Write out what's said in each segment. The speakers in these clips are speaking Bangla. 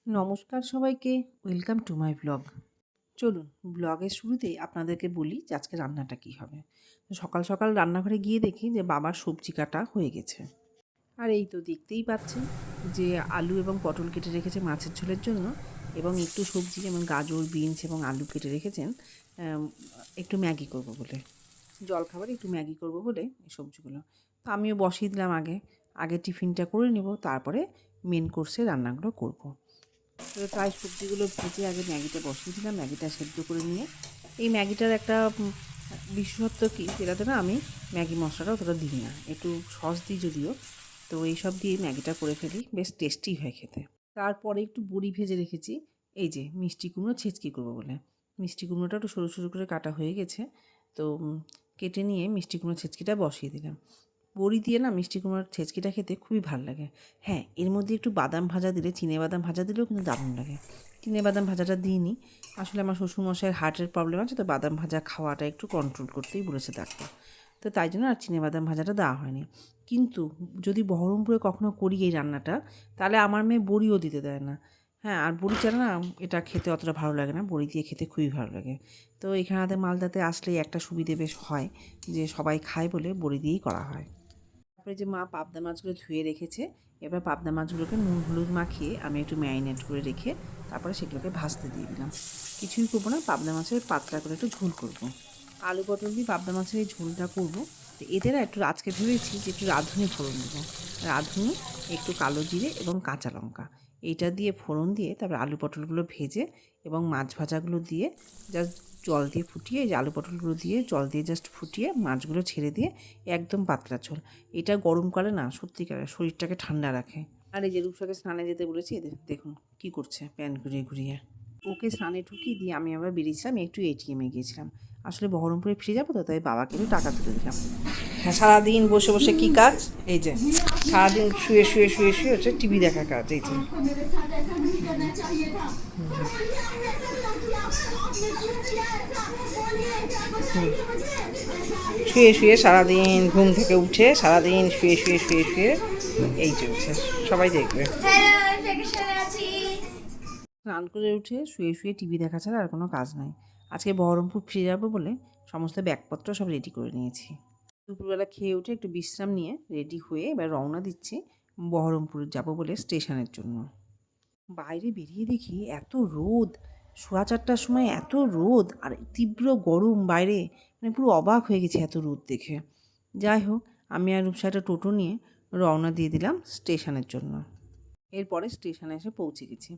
নমস্কার সবাইকে, ওয়েলকাম টু মাই ব্লগ। চলুন ব্লগের শুরুতেই আপনাদেরকে বলি যে আজকে রান্নাটা কী হবে। সকাল সকাল রান্নাঘরে গিয়ে দেখি যে বাবার সবজি কাটা হয়ে গেছে। আর এই তো দেখতেই পাচ্ছেন যে আলু এবং পটল কেটে রেখেছে মাছের ঝোলের জন্য, এবং একটু সবজি যেমন গাজর, বিনস এবং আলু কেটে রেখেছেন একটু ম্যাগি করব বলে, জলখাবারে একটু ম্যাগি করব বলে এই সবজিগুলো। তো আমিও বসিয়ে দিলাম আগে টিফিনটা করে নেব, তারপরে মেন কোর্সে রান্নাগুলো করব। তো তাই সবজিগুলো ভেজে আগে ম্যাগিটা বসিয়ে দিলাম, ম্যাগিটা সেদ্ধ করে নিয়ে। এই ম্যাগিটার একটা বিশেষত্ব কী, যেটাতে না আমি ম্যাগি মশলাটা অতটা দিই না, একটু সস দিই যদিও। তো এইসব দিয়ে ম্যাগিটা করে ফেলি, বেশ টেস্টি হয় খেতে। তারপরে একটু বড়ি ভেজে রেখেছি, এই যে মিষ্টি কুমড়ো ছেঁচকি করবো বলে। মিষ্টি কুমড়োটা একটু সরু সরু করে কাটা হয়ে গেছে, তো কেটে নিয়ে মিষ্টি কুমড়ো ছেঁচকিটা বসিয়ে দিলাম। বড়ি দিয়ে না মিষ্টি কুমড়োর ছেঁচকিটা খেতে খুবই ভালো লাগে। হ্যাঁ, এর মধ্যে একটু বাদাম ভাজা দিলে, চিনেবাদাম ভাজা দিলেও কিন্তু দারুণ লাগে। চিনেবাদাম ভাজাটা দিইনি, আসলে আমার শ্বশুরমশাইয়ের হার্টের প্রবলেম আছে, তো বাদাম ভাজা খাওয়াটা একটু কন্ট্রোল করতেই বলেছে ডাক্তার। তো তাই জন্য আর চিনেবাদাম ভাজাটা দেওয়া হয়নি। কিন্তু যদি বহরমপুরে কখনো করি এই রান্নাটা, তাহলে আমার মেয়ে বড়িও দিতে দেয় না। হ্যাঁ, আর বড়ি ছাড়া না এটা খেতে অতটা ভালো লাগে না, বড়ি দিয়ে খেতে খুবই ভালো লাগে। তো এখানে মালদাতে আসলেই একটা সুবিধে বেশ হয় যে সবাই খায় বলে বড়ি দিয়েই করা হয়। তারপরে যে মা পাবদা মাছগুলো ধুয়ে রেখেছে, এবার পাবদা মাছগুলোকে নুন হলুদ মাখিয়ে আমি একটু ম্যারিনেট করে রেখে তারপরে সেগুলোকে ভাজতে দিয়ে দিলাম। কিছুই করবো না, পাবদা মাছের পাতলা করে একটু ঝোল করবো। আলু পটল দিয়ে পাবদা মাছের এই ঝোলটা করবো। তো এতে না একটু আজকে ভেবেছি যে একটু রাঁধুনি ফোড়ন দেবো। রাঁধুনি, একটু কালো জিরে এবং কাঁচা লঙ্কা, এইটা দিয়ে ফোড়ন দিয়ে তারপর আলু পটলগুলো ভেজে এবং মাছ ভাজাগুলো দিয়ে জাস্ট জল দিয়ে ফুটিয়ে, এই যে আলু পটলগুলো দিয়ে জল দিয়ে জাস্ট ফুটিয়ে মাছগুলো ছেড়ে দিয়ে একদম পাতলা ঝোল। এটা গরমকালে না সত্যিকারের শরীরটাকে ঠান্ডা রাখে। আর এই যে রূপসাকে স্নানে যেতে বলেছি, দেখুন কি করছে, প্যান ঘুরিয়ে ঘুরিয়ে। ওকে স্নানে ঢুকিয়ে দিয়ে আমি আবার বেরিয়েছিলাম, একটু এটিএমে গিয়েছিলাম। আসলে বহরমপুরে ফিরে যাবো, তো তাই বাবাকে একটু টাকা তুলে দিলাম। হ্যাঁ, সারাদিন বসে বসে কী কাজ, এই যে সারাদিন শুয়ে শুয়ে শুয়ে শুয়ে হচ্ছে টিভি দেখা কাজ। এই যে শুয়ে শুয়ে সারাদিন, ঘুম থেকে উঠে সারাদিন শুয়ে শুয়ে শুয়ে শুয়ে এই চলছে, সবাই দেখবে। স্নান করে উঠে শুয়ে শুয়ে টিভি দেখা ছাড়া আর কোনো কাজ নাই। আজকে বহরমপুর ফিরে যাবো বলে সমস্ত ব্যাগপত্র সব রেডি করে নিয়েছি। দুপুরবেলা খেয়ে উঠে একটু বিশ্রাম নিয়ে রেডি হয়ে এবার রওনা দিচ্ছি বহরমপুর যাব বলে স্টেশনের জন্য। বাইরে বেরিয়ে দেখি এত রোদ, 4:30টার সময় এত রোদ আর তীব্র গরম বাইরে, মানে পুরো অবাক হয়ে গেছি এত রোদ দেখে। যাই হোক, আমি আর রূপসাটা টোটো নিয়ে রওনা দিয়ে দিলাম স্টেশনের জন্য। এরপরে স্টেশনে এসে পৌঁছে গেছি।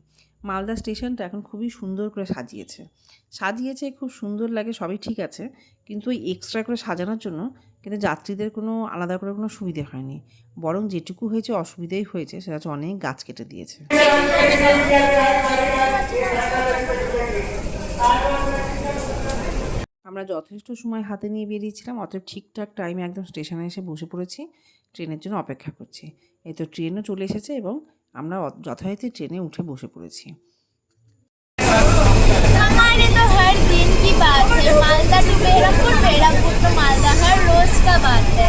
মালদা স্টেশনটা এখন খুবই সুন্দর করে সাজিয়েছে, খুব সুন্দর লাগে, সবই ঠিক আছে, কিন্তু ওই এক্সট্রা করে সাজানোর জন্য কিন্তু যাত্রীদের কোনো আলাদা করে কোনো সুবিধে হয়নি, বরং যেটুকু হয়েছে অসুবিধাই হয়েছে, সেটা হচ্ছে অনেক গাছ কেটে দিয়েছে। আমরা যথেষ্ট সময় হাতে নিয়ে বেরিয়েছিলাম, অতএব ঠিকঠাক টাইমে একদম স্টেশনে এসে বসে পড়েছি, ট্রেনের জন্য অপেক্ষা করছি। এই তো ট্রেনও চলে এসেছে এবং আমরা যথারীতি ট্রেনে উঠে বসে পড়েছি। हमारे तो हर दिन की बात है, मालदा टू बेहरामपुर, बेहरामपुर टू मालदा, हर रोज का बात है।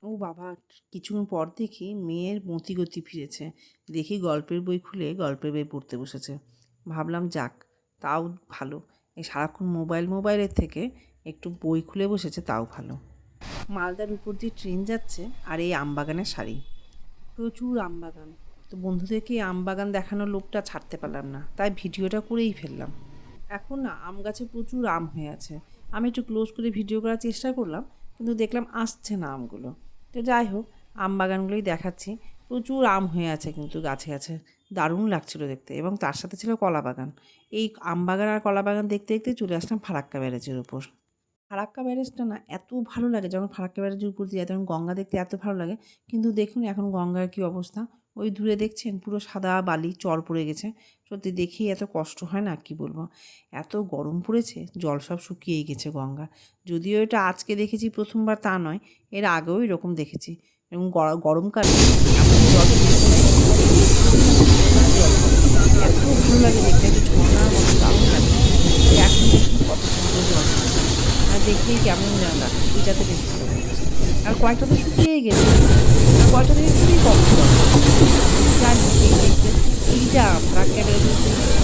ও বাবা, কিছুক্ষণ পর দেখি মেয়ের মতিগতি ফিরেছে, দেখি গল্পের বই খুলে গল্পের বই পড়তে বসেছে। ভাবলাম যাক, তাও ভালো, এই সারাক্ষণ মোবাইলের থেকে একটু বই খুলে বসেছে, তাও ভালো। মালদার উপর দিয়ে ট্রেন যাচ্ছে আর এই আমবাগানের সারি, প্রচুর আমবাগান। তো বন্ধুদেরকে এই আমবাগান দেখানোর লোভটা ছাড়তে পারলাম না, তাই ভিডিওটা করেই ফেললাম। এখন না আম গাছে প্রচুর আম হয়ে আছে, আমি একটু ক্লোজ করে ভিডিও করার চেষ্টা করলাম, কিন্তু দেখলাম আসছে না আমগুলো। তো যাই হোক, আম বাগানগুলোই দেখাচ্ছি। প্রচুর আম হয়ে আছে কিন্তু গাছে গাছে, দারুণ লাগছিলো দেখতে, এবং তার সাথে ছিল কলা বাগান। এই আম বাগান আর কলা বাগান দেখতে দেখতে চলে আসলাম ফারাক্কা ব্যারেজের উপর। ফারাক্কা ব্যারেজটা না এত ভালো লাগে, যখন ফারাক্কা ব্যারেজের উপর দিয়ে যায় তখন গঙ্গা দেখতে এত ভালো লাগে। কিন্তু দেখুন এখন গঙ্গার কী অবস্থা, ওই দূরে দেখছেন পুরো সাদা বালি চর পড়ে গেছে। সত্যি দেখেই এত কষ্ট হয় না, কি বলবো, এত গরম পড়েছে, জল সব শুকিয়েই গেছে গঙ্গা। যদিও এটা আজকে দেখেছি প্রথমবার তা নয়, এর আগেও এরকম দেখেছি, এবং গরমকালে এমন জল এত ভালো লাগে দেখতে, একটু ঝর্ণার মতো দারুণ লাগে। এখন দেখুন কত সুন্দর জল, আর দেখলেই কেমন যেন লাগে, এটাতে বেশ ভালো লাগছে। আর কয়েকটা তো শুকিয়েই গেছে, আর কয়েকটা থেকে খুবই কম জল। যাই হোক, এই দেখতে এইটা আমরা ক্যামেরা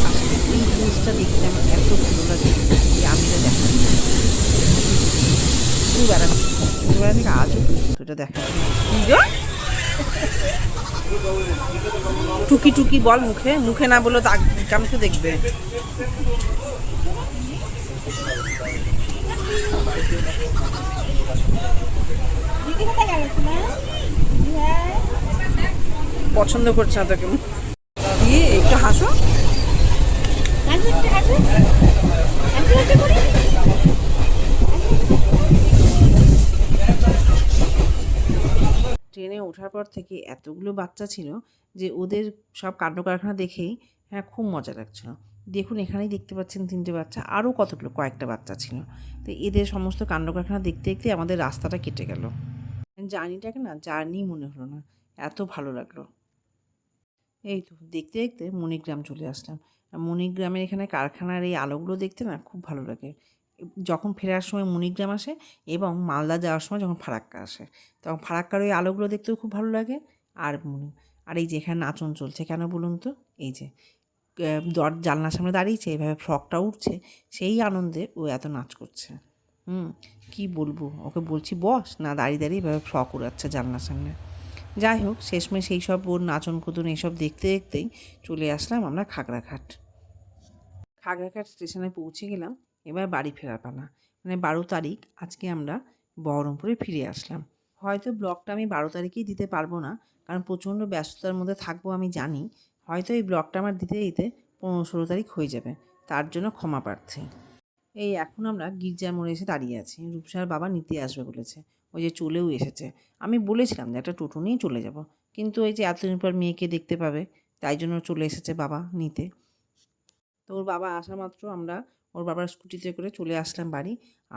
আসলে এই জিনিসটা দেখতে আমার এত ভালো লাগে যে আমি এটা দেখা ছোটোবেলা ছোটোবেলা থেকে আজও পর্যন্ত এটা দেখার জন্য টুকি টুকি বল মুখে মুখে না বললো তো কেমন তো দেখবে। পছন্দ করছে না তোকে দিয়ে একটু হাসো। ট্রেনে ওঠার পর থেকে এতগুলো বাচ্চা ছিল যে ওদের সব কাণ্ড কারখানা দেখেই হ্যাঁ খুব মজা লাগছিল। দেখুন এখানেই দেখতে পাচ্ছেন 3টে বাচ্চা, আরও কতগুলো কয়েকটা বাচ্চা ছিল। তো এদের সমস্ত কাণ্ড কারখানা দেখতে দেখতে আমাদের রাস্তাটা কেটে গেল। জার্নিটাকে না জার্নি মনে হলো না, এত ভালো লাগলো। এই তো দেখতে দেখতে মণিগ্রাম চলে আসলাম। মণিগ্রামের এখানে কারখানার এই আলোগুলো দেখতে না খুব ভালো লাগে। যখন ফেরার সময় মণিগ্রাম আসে এবং মালদা যাওয়ার সময় যখন ফারাক্কা আসে তখন ফারাক্কার ওই আলোগুলো দেখতেও খুব ভালো লাগে। আর এই যে এখানে নাচন চলছে কেন বলুন তো, এই যে জানলার সামনে দাঁড়িয়েছে এভাবে ফ্রকটা উঠছে, সেই আনন্দে ও এত নাচ করছে। কি বলবো, ওকে বলছি বস না, দাঁড়িয়ে দাঁড়িয়ে এভাবে ফ্রক উড়াচ্ছে জানলার সামনে। যাই হোক শেষমেশ সেই সব ওর নাচন কুদন এইসব দেখতে দেখতেই চলে আসলাম আমরা খাগড়াঘাট স্টেশনে পৌঁছে গেলাম। এবার বাড়ি ফেরার পালা, মানে 12 তারিখ আজকে আমরা বহরমপুরে ফিরে আসলাম। হয়তো ব্লগটা আমি 12 তারিখেই দিতে পারবো না, কারণ প্রচণ্ড ব্যস্ততার মধ্যে থাকবো আমি জানি। হয়তো এই ব্লগটা আমার দিতে দিতে 15-16 তারিখ হয়ে যাবে, তার জন্য ক্ষমা প্রার্থী। এই এখন আমরা গির্জার মোড়ে এসে দাঁড়িয়ে আছি, রূপসার বাবা নিতে আসবে বলেছে, ওই যে চলেও এসেছে। আমি বলেছিলাম যে একটা টোটো নিয়ে চলে যাব, কিন্তু ওই যে এতদিন পর মেয়েকে দেখতে পাবে তাই জন্য চলে এসেছে বাবা নিতে। তো ওর বাবা আসা মাত্র আমরা ওর বাবার স্কুটিতে করে চলে আসলাম বাড়ি।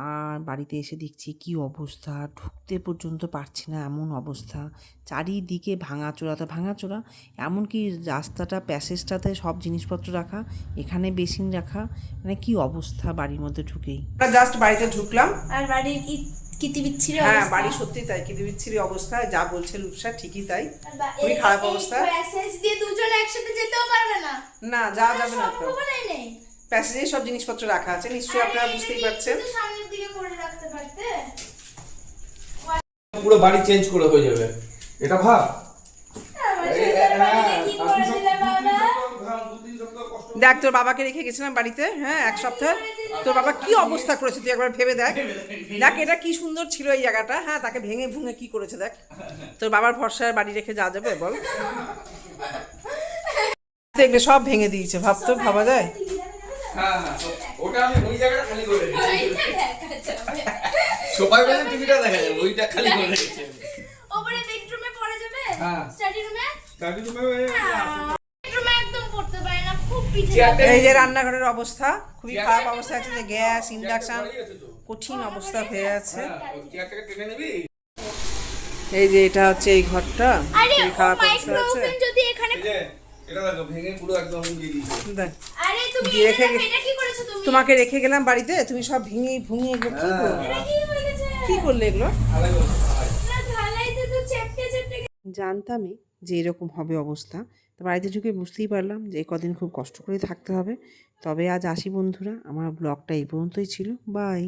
আর বাড়িতে এসে দেখছি কি অবস্থা, ঢুকতে পর্যন্ত পারছি না এমন অবস্থা, চারিদিকে ভাঙাচোরা তো ভাঙাচোরা, এমনকি রাস্তাটা প্যাসেজটাতে সব জিনিসপত্র রাখা, এখানে বেসিন রাখা, মানে কি অবস্থা বাড়ির মধ্যে ঢুকেই। জাস্ট বাড়িতে ঢুকলাম আর বাড়ির কিতিবিচ্ছিরি হ্যাঁ অবস্থা। বাড়ি সত্যি তাই কিতিবিচ্ছিরি অবস্থা, যা বলছে রূপসা ঠিকই তাই, খুবই খারাপ অবস্থা। প্যাসেজ দিয়ে দুজন একসাথে যেতেও পারবে না, না যাওয়া যাবে না তো, সম্ভাবনাই নেই। প্যাসেজে সব জিনিসপত্র রাখা আছে নিশ্চয়ই, আপনারা বুঝতেই পারছেন। সামনের দিকে করে রাখতে পারতে। পুরো বাড়ি চেঞ্জ করে হয়ে যাবে, এটা ভাব। দেখ তোর বাবাকে রেখে গেছিলাম বাড়িতে, হ্যাঁ 1 সপ্তাহ, তোর বাবা কি অবস্থা করেছে তুই একবার ভেবে দেখ। দেখ এটা কি সুন্দর ছিল এই জায়গাটা, হ্যাঁ তাকে ভেঙে ভুঙে কি করেছে দেখ। তোর বাবার ভরসায় বাড়ি রেখে যাওয়া যাবে বল, দেখবে সব ভেঙে দিয়েছে, ভাবতো ভাবা যায়। হ্যাঁ ওটা আমি ওই জায়গাটা খালি করে রেখেছি, সবাই বলে টিভিটা দেখা যাবে, ওইটা খালি করে রেখেছি। ওপরে বেডরুমে পড়ে যাবে, হ্যাঁ স্টাডি রুমে রুমে বেডরুমে একদম পড়তে পারে না, খুব পিঠে চেয়ারটা এই যে রান্নাঘরের অবস্থা খুবই খারাপ অবস্থা আছে, যে গ্যাস ইন্ডাকশন কঠিন অবস্থা হয়ে আছে। চেয়ারটাকে টেনে নিবি। এই যে এটা হচ্ছে এই ঘরটা আরে খুবই খারাপ অবস্থা মাইক্রো আছে। ওভেন যদি এখানে, এই যে এটা দেখো ভেঙে পুরো একদম দিয়ে দিয়েছে। দেখ আরে তুমি রেখে এটা কি করেছো তুমি? তোমাকে রেখে গেলাম বাড়িতে, তুমি সব ভেঙে ভুঙে এগুলো কি করলে, এটা কি হয়ে গেছে? কি করলে এগুলো। না ঢালাইতে তো চেপটে চেপটে জানতামই যে এরকম হবে অবস্থা, তো বাড়িতে ঢুকে বুঝতেই পারলাম যে কদিন খুব কষ্ট করে থাকতে হবে। তবে আজ আসি বন্ধুরা, আমার ব্লগটা এই পর্যন্তই ছিল, বাই।